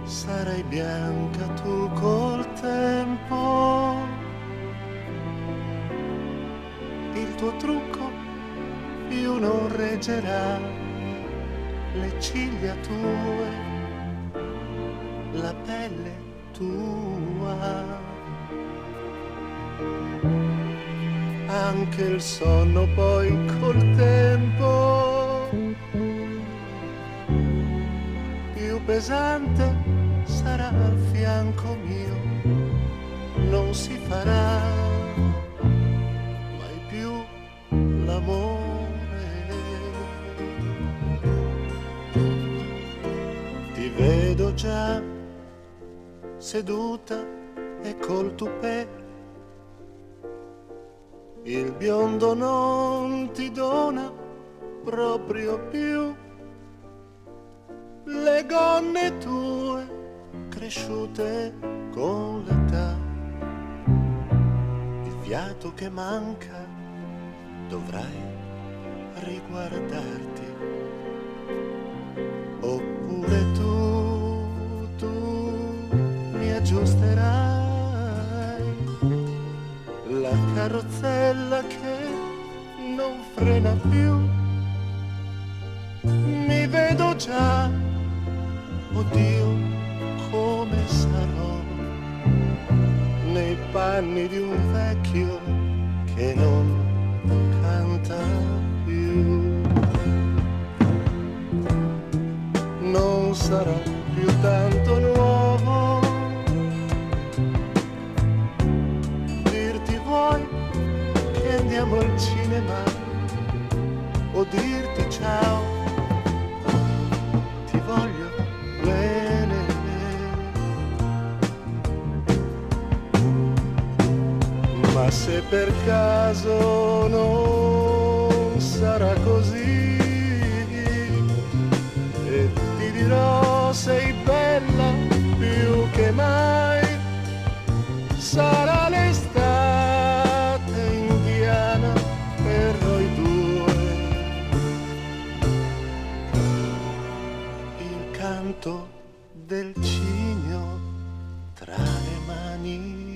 sarai bianca tu col tempo. Il tuo trucco più non reggerà, le ciglia tue, la pelle tua. Anche il sonno poi col tempo più pesante sarà al fianco mio, non si farà mai più l'amore. Ti vedo già seduta e col tupè, il biondo non ti dona proprio più le gonne tue cresciute con l'età. Il fiato che manca dovrai riguardarti, oppure tu mi aggiusterai la carrozzella che non frena più. Mi vedo già, oddio, come sarò nei panni di un vecchio che non canta più. Non sarà più tanto nuovo dirti vuoi che andiamo al cinema o dirti ciao, ti voglio bene. Ma se per caso non sarà così e ti dirò sei bella più che mai, sarà l'estate indiana per noi due, il canto del cigno tra le mani.